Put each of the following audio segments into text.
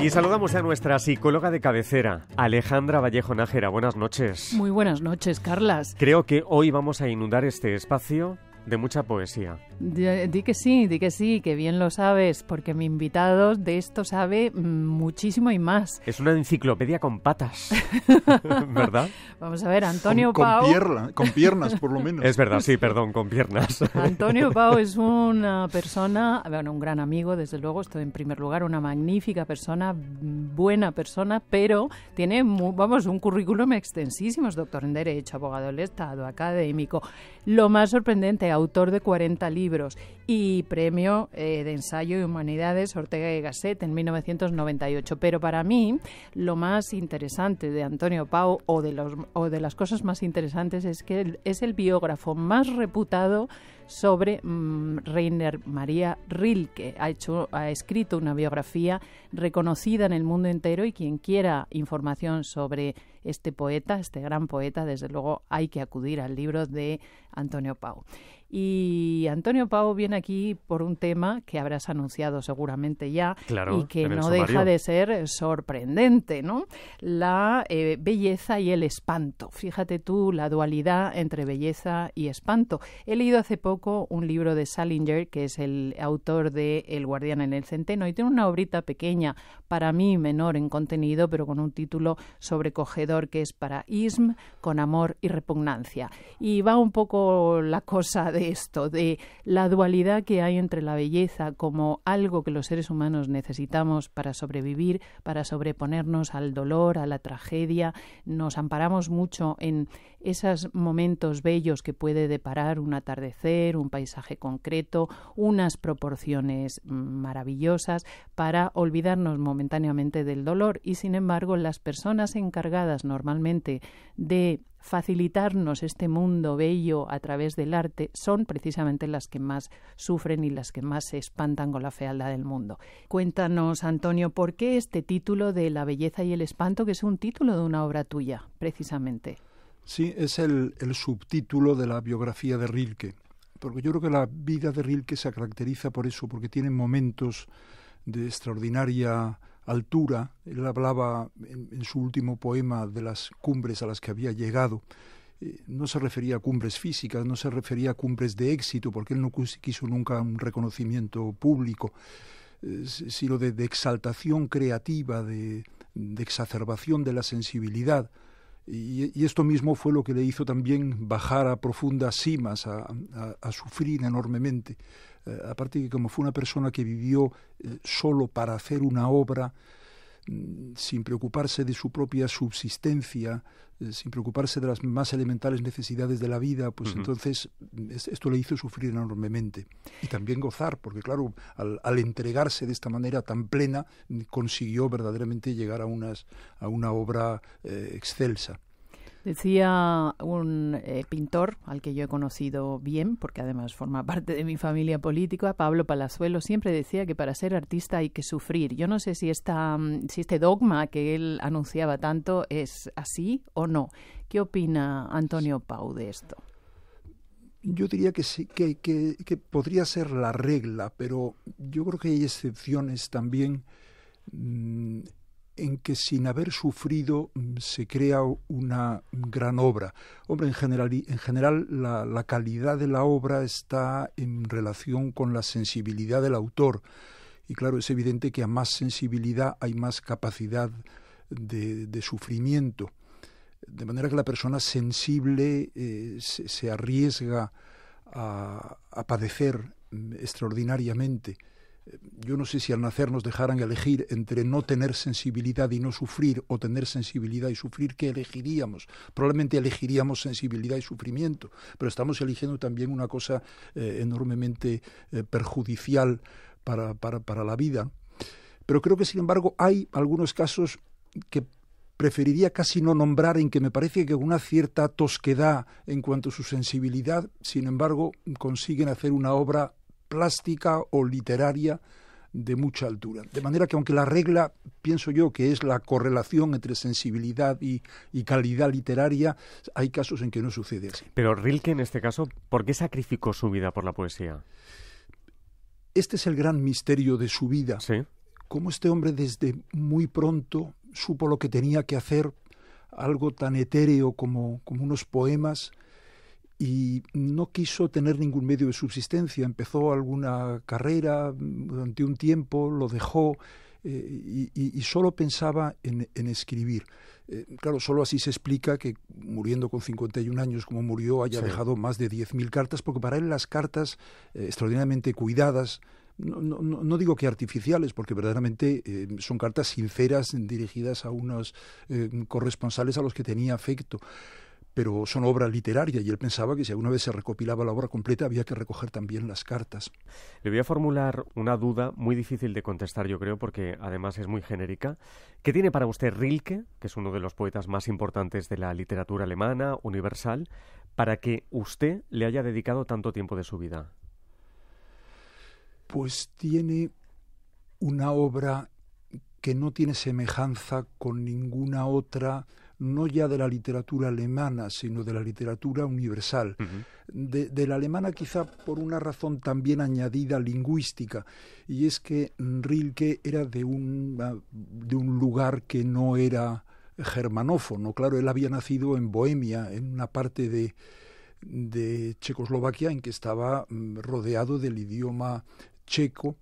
Y saludamos a nuestra psicóloga de cabecera, Alejandra Vallejo Nájera. Buenas noches. Muy buenas noches, Carlas. Creo que hoy vamos a inundar este espacio de mucha poesía. Di que sí, que bien lo sabes, porque mi invitado de esto sabe muchísimo y más. Es una enciclopedia con patas, ¿verdad? Vamos a ver, Antonio Pau... Con piernas, por lo menos. Es verdad, sí, perdón, con piernas. Antonio Pau es una persona, bueno, un gran amigo, desde luego, esto en primer lugar, una magnífica persona, buena persona, pero tiene, un currículum extensísimo. Es doctor en Derecho, abogado del Estado, académico. Lo más sorprendente, autor de 40 libros y premio de ensayo y humanidades Ortega y Gasset en 1998. Pero para mí, lo más interesante de Antonio Pau, o de las cosas más interesantes, es que es el biógrafo más reputado sobre Rainer Maria Rilke. Ha escrito una biografía reconocida en el mundo entero, y quien quiera información sobre este poeta, este gran poeta, desde luego hay que acudir al libro de Antonio Pau. Y Antonio Pau viene aquí por un tema que habrás anunciado seguramente ya, claro, y que no sumario. deja de ser sorprendente, ¿no? La belleza y el espanto. Fíjate tú la dualidad entre belleza y espanto. He leído hace poco un libro de Salinger, que es el autor de El guardián en el centeno, y tiene una obrita pequeña, para mí menor en contenido, pero con un título sobrecogedor, que es Para Ism, con amor y repugnancia. Y va un poco la cosa de esto, de la dualidad que hay entre la belleza como algo que los seres humanos necesitamos para sobrevivir, para sobreponernos al dolor, a la tragedia. Nos amparamos mucho en esos momentos bellos que puede deparar un atardecer, un paisaje concreto, unas proporciones maravillosas, para olvidarnos momentáneamente del dolor. Y sin embargo, las personas encargadas normalmente de facilitarnos este mundo bello a través del arte son precisamente las que más sufren y las que más se espantan con la fealdad del mundo. Cuéntanos, Antonio, ¿por qué este título de La belleza y el espanto, que es un título de una obra tuya, precisamente? Sí, es el subtítulo de la biografía de Rilke, porque yo creo que la vida de Rilke se caracteriza por eso, porque tiene momentos de extraordinaria altura. Él hablaba en su último poema de las cumbres a las que había llegado. No se refería a cumbres físicas, no se refería a cumbres de éxito, porque él no quiso nunca un reconocimiento público, sino de exaltación creativa, de exacerbación de la sensibilidad. Y esto mismo fue lo que le hizo también bajar a profundas cimas, a sufrir enormemente. Aparte que como fue una persona que vivió solo para hacer una obra, sin preocuparse de su propia subsistencia, sin preocuparse de las más elementales necesidades de la vida, pues entonces esto le hizo sufrir enormemente. Y también gozar, porque claro, al entregarse de esta manera tan plena, consiguió verdaderamente llegar a una obra excelsa. Decía un pintor al que yo he conocido bien, porque además forma parte de mi familia política, Pablo Palazuelo, siempre decía que para ser artista hay que sufrir. Yo no sé si este dogma que él anunciaba tanto es así o no. ¿Qué opina Antonio Pau de esto? Yo diría que sí, que podría ser la regla, pero yo creo que hay excepciones también, en que sin haber sufrido se crea una gran obra. Hombre, en general la calidad de la obra está en relación con la sensibilidad del autor. Y claro, es evidente que a más sensibilidad hay más capacidad de sufrimiento. De manera que la persona sensible se arriesga a padecer extraordinariamente. Yo no sé si al nacer nos dejaran elegir entre no tener sensibilidad y no sufrir, o tener sensibilidad y sufrir, ¿qué elegiríamos? Probablemente elegiríamos sensibilidad y sufrimiento, pero estamos eligiendo también una cosa enormemente perjudicial para la vida. Pero creo que, sin embargo, hay algunos casos que preferiría casi no nombrar, en que me parece que con una cierta tosquedad en cuanto a su sensibilidad, sin embargo, consiguen hacer una obra plástica o literaria de mucha altura. De manera que, aunque la regla, pienso yo, que es la correlación entre sensibilidad y calidad literaria, hay casos en que no sucede así. Pero Rilke, en este caso, ¿por qué sacrificó su vida por la poesía? Este es el gran misterio de su vida. Sí. cómo este hombre desde muy pronto supo lo que tenía que hacer, algo tan etéreo como unos poemas, y no quiso tener ningún medio de subsistencia. Empezó alguna carrera durante un tiempo, lo dejó, y solo pensaba en escribir. Claro, solo así se explica que muriendo con 51 años como murió haya dejado más de 10.000 cartas, porque para él las cartas extraordinariamente cuidadas, no digo que artificiales, porque verdaderamente son cartas sinceras dirigidas a unos corresponsales a los que tenía afecto, pero son obra literaria, y él pensaba que si alguna vez se recopilaba la obra completa había que recoger también las cartas. Le voy a formular una duda muy difícil de contestar, yo creo, porque además es muy genérica. ¿Qué tiene para usted Rilke, que es uno de los poetas más importantes de la literatura alemana, universal, para que usted le haya dedicado tanto tiempo de su vida? Pues tiene una obra que no tiene semejanza con ninguna otra, no ya de la literatura alemana, sino de la literatura universal. De la alemana quizá por una razón también añadida lingüística, y es que Rilke era de un lugar que no era germanófono. Claro, él había nacido en Bohemia, en una parte de Checoslovaquia en que estaba rodeado del idioma checo,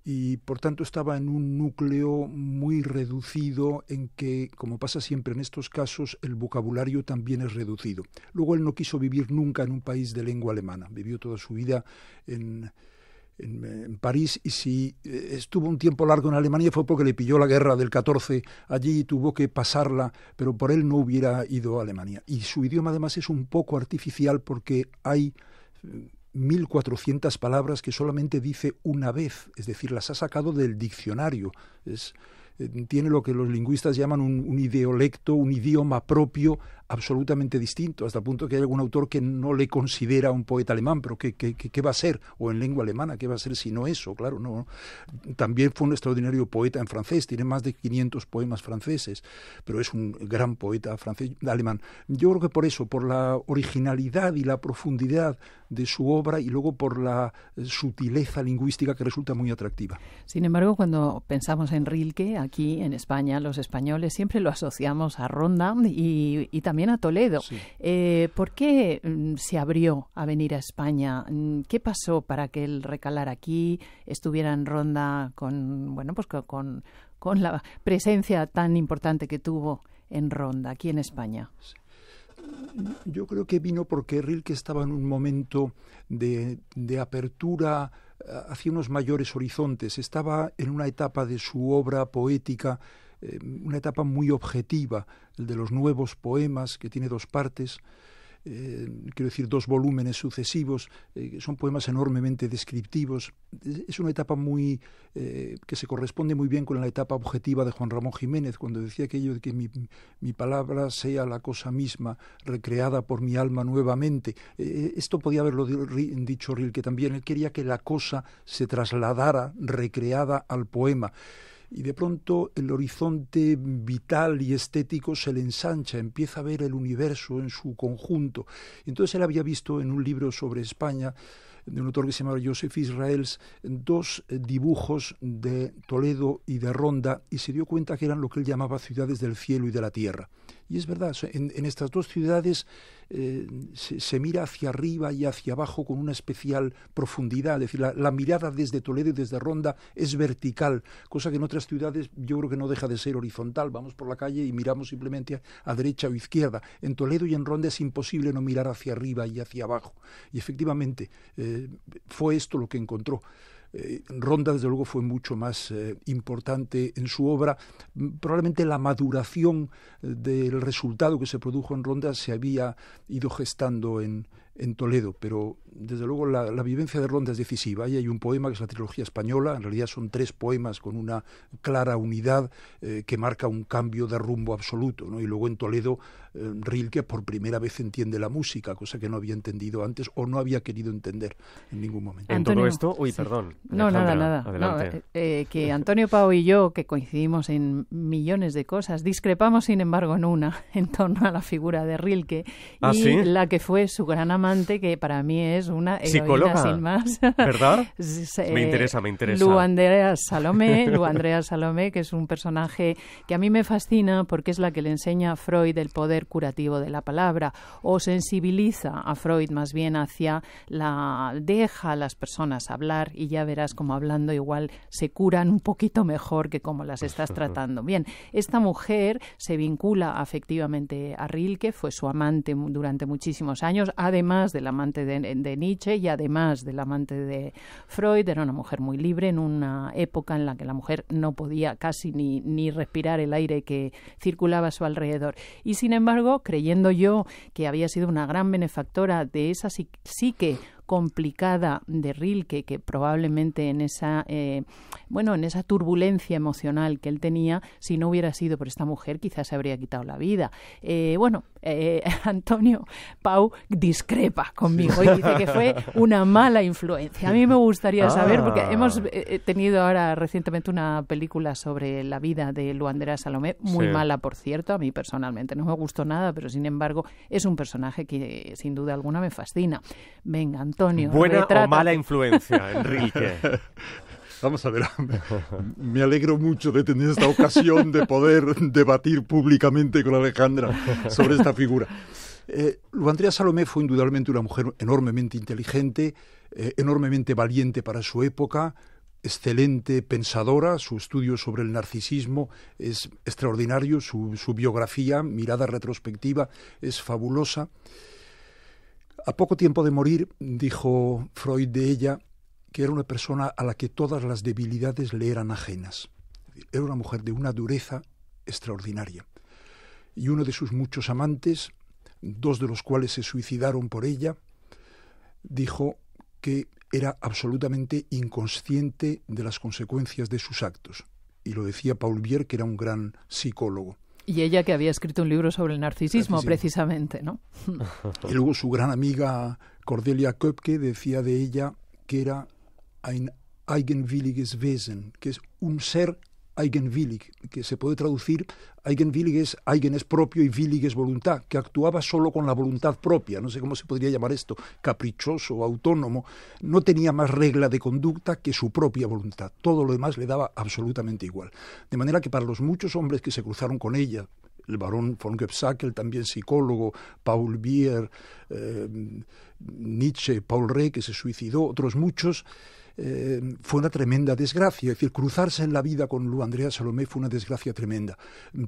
y por tanto estaba en un núcleo muy reducido en que, como pasa siempre en estos casos, el vocabulario también es reducido. Luego él no quiso vivir nunca en un país de lengua alemana, vivió toda su vida en París, y si estuvo un tiempo largo en Alemania fue porque le pilló la guerra del 14 allí y tuvo que pasarla, pero por él no hubiera ido a Alemania. Y su idioma además es un poco artificial porque hay 1.400 palabras que solamente dice una vez, es decir, las ha sacado del diccionario. Tiene lo que los lingüistas llaman un idiolecto, un idioma propio absolutamente distinto, hasta el punto que hay algún autor que no le considera un poeta alemán, pero ¿qué va a ser? O en lengua alemana, ¿qué va a ser si no eso? Claro, no. También fue un extraordinario poeta en francés, tiene más de 500 poemas franceses, pero es un gran poeta alemán. Yo creo que por eso, por la originalidad y la profundidad de su obra, y luego por la sutileza lingüística que resulta muy atractiva. Sin embargo, cuando pensamos en Rilke, aquí en España, los españoles siempre lo asociamos a Ronda y también a Toledo. Sí. ¿Por qué se abrió a venir a España? ¿Qué pasó para que él recalara aquí, estuviera en Ronda con la presencia tan importante que tuvo en Ronda, aquí en España? Sí. Yo creo que vino porque Rilke estaba en un momento de apertura hacia unos mayores horizontes. Estaba en una etapa de su obra poética, una etapa muy objetiva, el de los nuevos poemas, que tiene dos partes, quiero decir, dos volúmenes sucesivos, son poemas enormemente descriptivos. Es una etapa muy que se corresponde muy bien con la etapa objetiva de Juan Ramón Jiménez, cuando decía aquello de que mi palabra sea la cosa misma, recreada por mi alma nuevamente. Esto podía haberlo dicho Rilke también. Él quería que la cosa se trasladara, recreada al poema. Y de pronto el horizonte vital y estético se le ensancha, empieza a ver el universo en su conjunto. Entonces él había visto en un libro sobre España, de un autor que se llamaba Joseph Israels, dos dibujos de Toledo y de Ronda, y se dio cuenta que eran lo que él llamaba ciudades del cielo y de la tierra. Y es verdad, en estas dos ciudades se mira hacia arriba y hacia abajo con una especial profundidad. Es decir, la mirada desde Toledo y desde Ronda es vertical, cosa que en otras ciudades yo creo que no deja de ser horizontal. Vamos por la calle y miramos simplemente a derecha o izquierda. En Toledo y en Ronda es imposible no mirar hacia arriba y hacia abajo. Y efectivamente fue esto lo que encontró. Ronda, desde luego, fue mucho más importante en su obra. Probablemente la maduración del resultado que se produjo en Ronda se había ido gestando en Toledo, pero desde luego la vivencia de Ronda es decisiva. Ahí hay un poema que es la trilogía española, en realidad son 3 poemas con una clara unidad que marca un cambio de rumbo absoluto, ¿no? Y luego en Toledo Rilke por primera vez entiende la música, cosa que no había entendido antes o no había querido entender en ningún momento. En todo esto, perdón. No, nada. Que Antonio Pau y yo, que coincidimos en millones de cosas, discrepamos sin embargo en una, en torno a la figura de Rilke, y ¿sí? la que fue su gran amante amante, que para mí es una heroína psicóloga, sin más. ¿Verdad? Me interesa. Lu Andrea Salomé, que es un personaje que a mí me fascina porque es la que le enseña a Freud el poder curativo de la palabra, o sensibiliza a Freud más bien hacia deja a las personas hablar y ya verás como hablando igual se curan un poquito mejor que como las estás tratando. Bien, esta mujer se vincula afectivamente a Rilke, fue su amante durante muchísimos años, además del amante de Nietzsche y además del amante de Freud. Era una mujer muy libre en una época en la que la mujer no podía casi ni respirar el aire que circulaba a su alrededor. Y sin embargo, creyendo yo que había sido una gran benefactora de esa psique complicada de Rilke, que probablemente en esa turbulencia emocional que él tenía, si no hubiera sido por esta mujer, quizás se habría quitado la vida. Antonio Pau discrepa conmigo y dice que fue una mala influencia. A mí me gustaría saber, porque hemos tenido ahora recientemente una película sobre la vida de Lu Andrea Salomé, muy mala, por cierto, a mí personalmente no me gustó nada, pero sin embargo es un personaje que sin duda alguna me fascina. Venga, Antonio, ¿buena retrátate. o mala influencia en Rilke? Vamos a ver, me alegro mucho de tener esta ocasión de poder debatir públicamente con Alejandra sobre esta figura. Lu Andrea Salomé fue indudablemente una mujer enormemente inteligente, enormemente valiente para su época, excelente pensadora. Su estudio sobre el narcisismo es extraordinario, su biografía, mirada retrospectiva, es fabulosa. A poco tiempo de morir, dijo Freud de ella, que era una persona a la que todas las debilidades le eran ajenas. Era una mujer de una dureza extraordinaria. Y uno de sus muchos amantes, 2 de los cuales se suicidaron por ella, dijo que era absolutamente inconsciente de las consecuencias de sus actos. Y lo decía Paul Bier, que era un gran psicólogo. Y ella que había escrito un libro sobre el narcisismo, precisamente, ¿no? Y luego su gran amiga Cordelia Köpke decía de ella que era ein eigenwilliges Wesen, que es un ser eigenwillig, que se puede traducir, eigenwillig es, eigen es propio y willig es voluntad, que actuaba solo con la voluntad propia, no sé cómo se podría llamar esto, caprichoso o autónomo, no tenía más regla de conducta que su propia voluntad, todo lo demás le daba absolutamente igual. De manera que para los muchos hombres que se cruzaron con ella, el barón von Goepsackel, también psicólogo, Paul Bier, Nietzsche, Paul Rée, que se suicidó, otros muchos, fue una tremenda desgracia. Es decir, cruzarse en la vida con Lu Andrea Salomé fue una desgracia tremenda.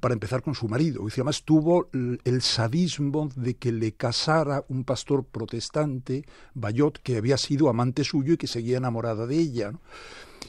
Para empezar, con su marido. Y además tuvo el sadismo de que le casara un pastor protestante, Bayot, que había sido amante suyo y que seguía enamorada de ella, ¿no?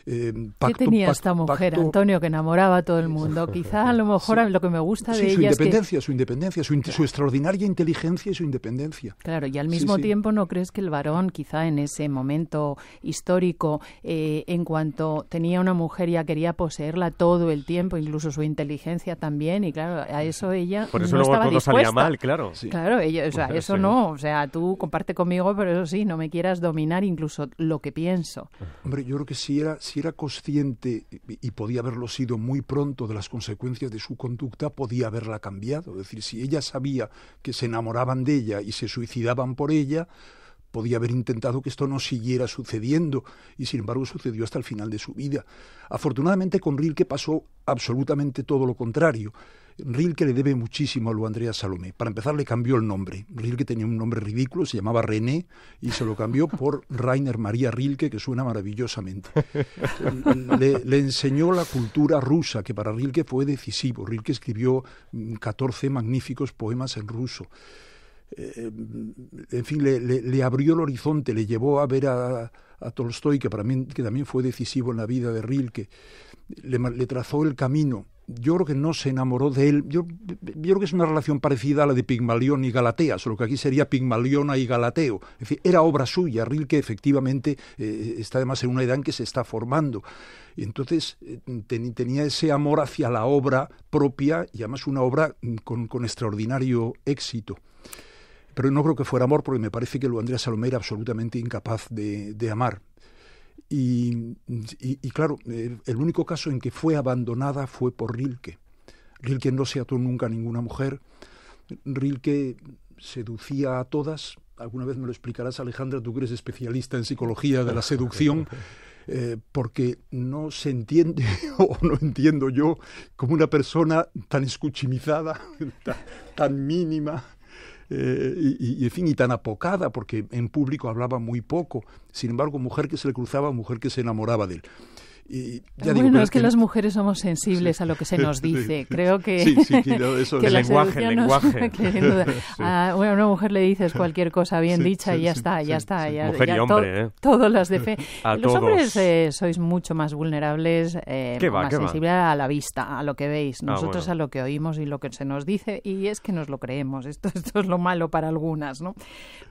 ¿Qué tenía esta mujer, Antonio, que enamoraba a todo el mundo? Quizá a lo mejor lo que me gusta de ella es que... su independencia, su extraordinaria inteligencia y su independencia. Claro, y al mismo tiempo, ¿no crees que el varón, quizá en ese momento histórico, en cuanto tenía una mujer ya quería poseerla todo el tiempo, incluso su inteligencia también, y claro, a eso ella por eso no luego estaba todo dispuesta. salía mal, claro. Sí. Claro, ella, o sea, eso no, o sea, tú comparte conmigo, pero eso sí, no me quieras dominar incluso lo que pienso. Hombre, yo creo que si era consciente, y podía haberlo sido muy pronto, de las consecuencias de su conducta, podía haberla cambiado. Es decir, si ella sabía que se enamoraban de ella y se suicidaban por ella, podía haber intentado que esto no siguiera sucediendo, y sin embargo sucedió hasta el final de su vida. Afortunadamente con Rilke pasó absolutamente todo lo contrario. Rilke le debe muchísimo a Lu Andrea Salomé. Para empezar, le cambió el nombre. Rilke tenía un nombre ridículo, se llamaba René, y se lo cambió por Rainer Maria Rilke, que suena maravillosamente. Le enseñó la cultura rusa, que para Rilke fue decisivo. Rilke escribió 14 magníficos poemas en ruso. En fin, le abrió el horizonte, le llevó a ver a Tolstoy, que también fue decisivo en la vida de Rilke. Le trazó el camino. Yo creo que no se enamoró de él. Yo creo que es una relación parecida a la de Pigmalión y Galatea, solo que aquí sería Pigmaliona y Galateo. Es decir, era obra suya. Rilke efectivamente está además en una edad en que se está formando. Y entonces tenía ese amor hacia la obra propia, y además una obra con extraordinario éxito. Pero no creo que fuera amor, porque me parece que Lu Andrea Salomé era absolutamente incapaz de amar. Y claro, el único caso en que fue abandonada fue por Rilke. Rilke no se ató nunca a ninguna mujer. Rilke seducía a todas, alguna vez me lo explicarás, Alejandra, tú que eres especialista en psicología de la seducción, porque no se entiende, o no entiendo yo, como una persona tan escuchimizada, tan mínima, en fin, y tan apocada, porque en público hablaba muy poco. Sin embargo, mujer que se le cruzaba, mujer que se enamoraba de él. Y ya bueno, digo, es que las mujeres somos sensibles a lo que se nos dice. Creo que, eso que el lenguaje. Bueno, a una mujer le dices cualquier cosa bien dicha y ya está. Mujer y hombre, todos las de fe. Los hombres sois mucho más vulnerables, más sensibles a la vista, a lo que veis. Nosotros a lo que oímos y lo que se nos dice, y es que nos lo creemos. Esto es lo malo para algunas, ¿no?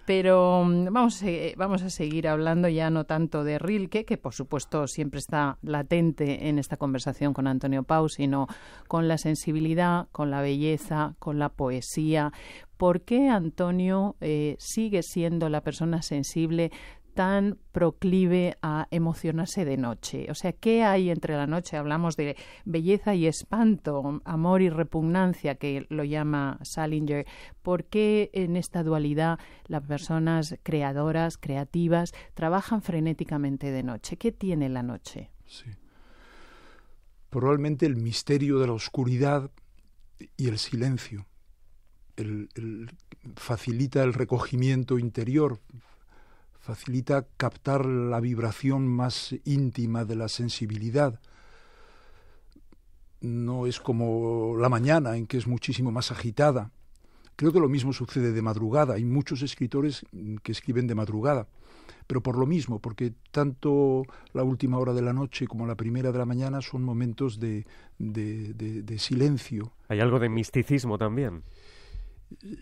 Pero vamos a seguir hablando ya no tanto de Rilke, que por supuesto siempre está latente en esta conversación con Antonio Pau, sino con la sensibilidad, con la belleza, con la poesía. ¿Por qué Antonio sigue siendo la persona sensible tan proclive a emocionarse de noche? O sea, ¿qué hay entre la noche? Hablamos de belleza y espanto, amor y repugnancia, que lo llama Salinger. ¿Por qué en esta dualidad las personas creadoras, creativas, trabajan frenéticamente de noche? ¿Qué tiene la noche? Sí. Probablemente el misterio de la oscuridad y el silencio. Facilita el recogimiento interior, facilita captar la vibración más íntima de la sensibilidad. No es como la mañana, en que es muchísimo más agitada. Creo que lo mismo sucede de madrugada. Hay muchos escritores que escriben de madrugada, pero por lo mismo, porque tanto la última hora de la noche como la primera de la mañana son momentos de silencio. ¿Hay algo de misticismo también?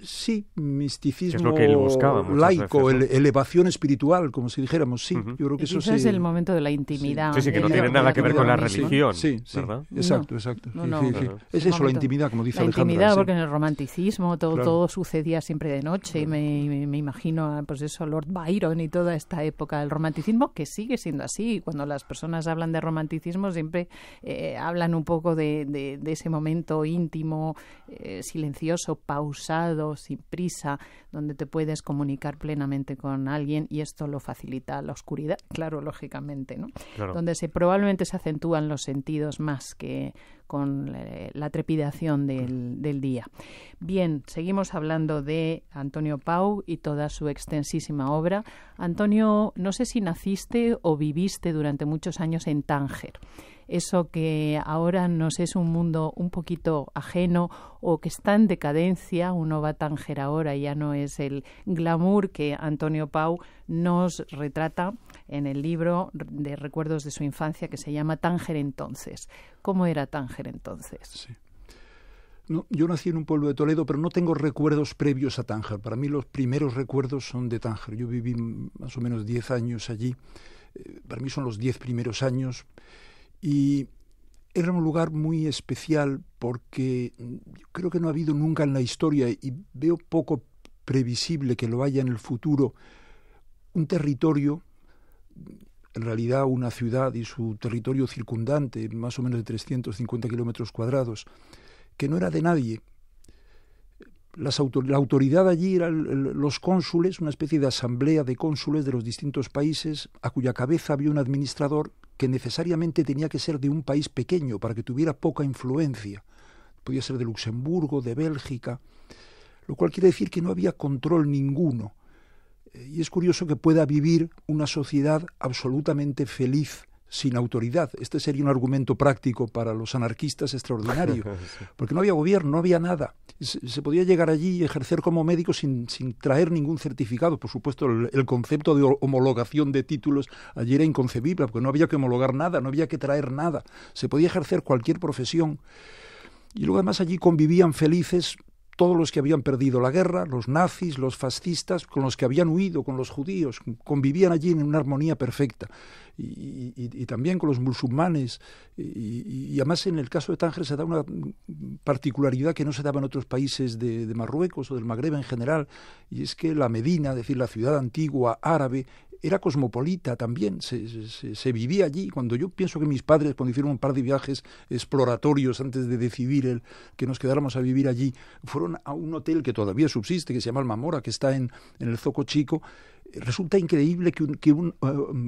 Sí, misticismo, es lo que él buscaba laico, veces, ¿no? Elevación espiritual, como si dijéramos, sí. Yo creo que eso es el momento de la intimidad. Sí, que no tiene nada que ver con la religión, ¿verdad? Exacto. Es eso, la intimidad, como dice Alejandra. La intimidad, porque en el romanticismo todo sucedía siempre de noche. Me imagino, pues eso, Lord Byron y toda esta época del romanticismo, que sigue siendo así. Cuando las personas hablan de romanticismo siempre hablan un poco de ese momento íntimo, silencioso, pausado, sin prisa, donde te puedes comunicar plenamente con alguien, y esto lo facilita la oscuridad, claro, lógicamente, ¿no? Claro. Donde probablemente se acentúan los sentidos más que con la trepidación del día. Bien, seguimos hablando de Antonio Pau y toda su extensísima obra. Antonio, no sé si naciste o viviste durante muchos años en Tánger. Eso que ahora nos es un mundo un poquito ajeno o que está en decadencia. Uno va a Tánger ahora y ya no es el glamour que Antonio Pau nos retrata en el libro de recuerdos de su infancia, que se llama Tánger entonces. ¿Cómo era Tánger entonces? Sí. No, yo nací en un pueblo de Toledo, pero no tengo recuerdos previos a Tánger. Para mí los primeros recuerdos son de Tánger. Yo viví más o menos 10 años allí. Para mí son los 10 primeros años. Y era un lugar muy especial porque creo que no ha habido nunca en la historia, y veo poco previsible que lo haya en el futuro, un territorio, en realidad una ciudad y su territorio circundante, más o menos de 350 kilómetros cuadrados, que no era de nadie. La autoridad allí eran los cónsules, una especie de asamblea de cónsules de los distintos países, a cuya cabeza había un administrador que necesariamente tenía que ser de un país pequeño para que tuviera poca influencia. Podía ser de Luxemburgo, de Bélgica, lo cual quiere decir que no había control ninguno. Y es curioso que pueda vivir una sociedad absolutamente feliz sin autoridad. Este sería un argumento práctico para los anarquistas extraordinario, porque no había gobierno, no había nada. Se podía llegar allí y ejercer como médico sin traer ningún certificado. Por supuesto, el concepto de homologación de títulos allí era inconcebible, porque no había que homologar nada, no había que traer nada. Se podía ejercer cualquier profesión. Y luego además allí convivían felices todos los que habían perdido la guerra, los nazis, los fascistas, con los que habían huido, con los judíos, convivían allí en una armonía perfecta. Y también con los musulmanes. Y además en el caso de Tánger se da una particularidad que no se daba en otros países de Marruecos o del Magreb en general, y es que la Medina, es decir, la ciudad antigua árabe, era cosmopolita también, se vivía allí. Cuando yo pienso que mis padres, cuando hicieron un par de viajes exploratorios antes de decidir que nos quedáramos a vivir allí, fueron a un hotel que todavía subsiste, que se llama Almamora, que está en el Zoco Chico. Resulta increíble que un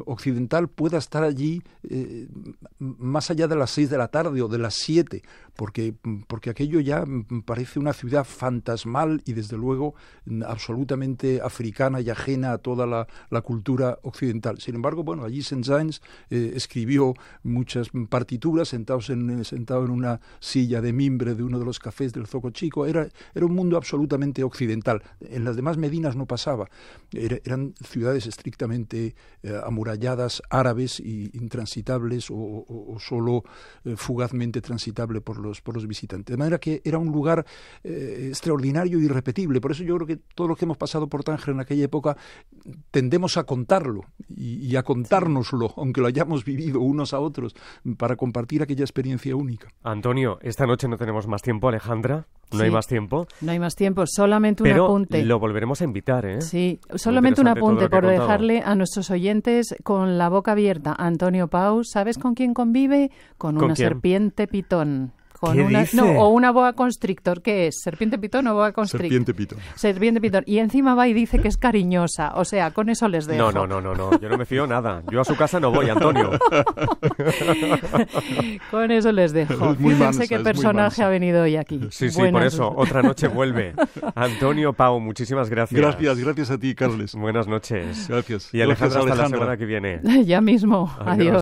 occidental pueda estar allí más allá de las 6 de la tarde o de las 7, porque aquello ya parece una ciudad fantasmal y desde luego absolutamente africana y ajena a toda la cultura occidental. Sin embargo, bueno, allí Saint-Saëns escribió muchas partituras sentado en una silla de mimbre de uno de los cafés del Zoco Chico. Era un mundo absolutamente occidental. En las demás medinas no pasaba. Eran ciudades estrictamente amuralladas, árabes y intransitables o solo fugazmente transitable por los visitantes. De manera que era un lugar extraordinario y irrepetible. Por eso yo creo que todos los que hemos pasado por Tánger en aquella época tendemos a contarlo y a contárnoslo, aunque lo hayamos vivido unos a otros, para compartir aquella experiencia única. Antonio, esta noche no tenemos más tiempo, Alejandra. No hay más tiempo. No hay más tiempo, solamente un apunte. Pero lo volveremos a invitar, ¿eh? Sí, solamente un apunte por dejarle a nuestros oyentes con la boca abierta. Antonio Pau, ¿sabes con quién convive? Con una serpiente pitón. ¿Qué dice? No, o una boa constrictor. ¿Qué es? ¿Serpiente pitón o boa constrictor? Serpiente pitón. Serpiente pitón. Y encima va y dice que es cariñosa. O sea, con eso les dejo. No. Yo no me fío nada. Yo a su casa no voy, Antonio. Con eso les dejo. Fíjense qué personaje ha venido hoy aquí. Sí, por eso. Otra noche vuelve. Antonio Pau, muchísimas gracias. Gracias a ti, Carles. Buenas noches. Gracias. Y Alejandra, hasta la semana que viene. Ya mismo. Adiós.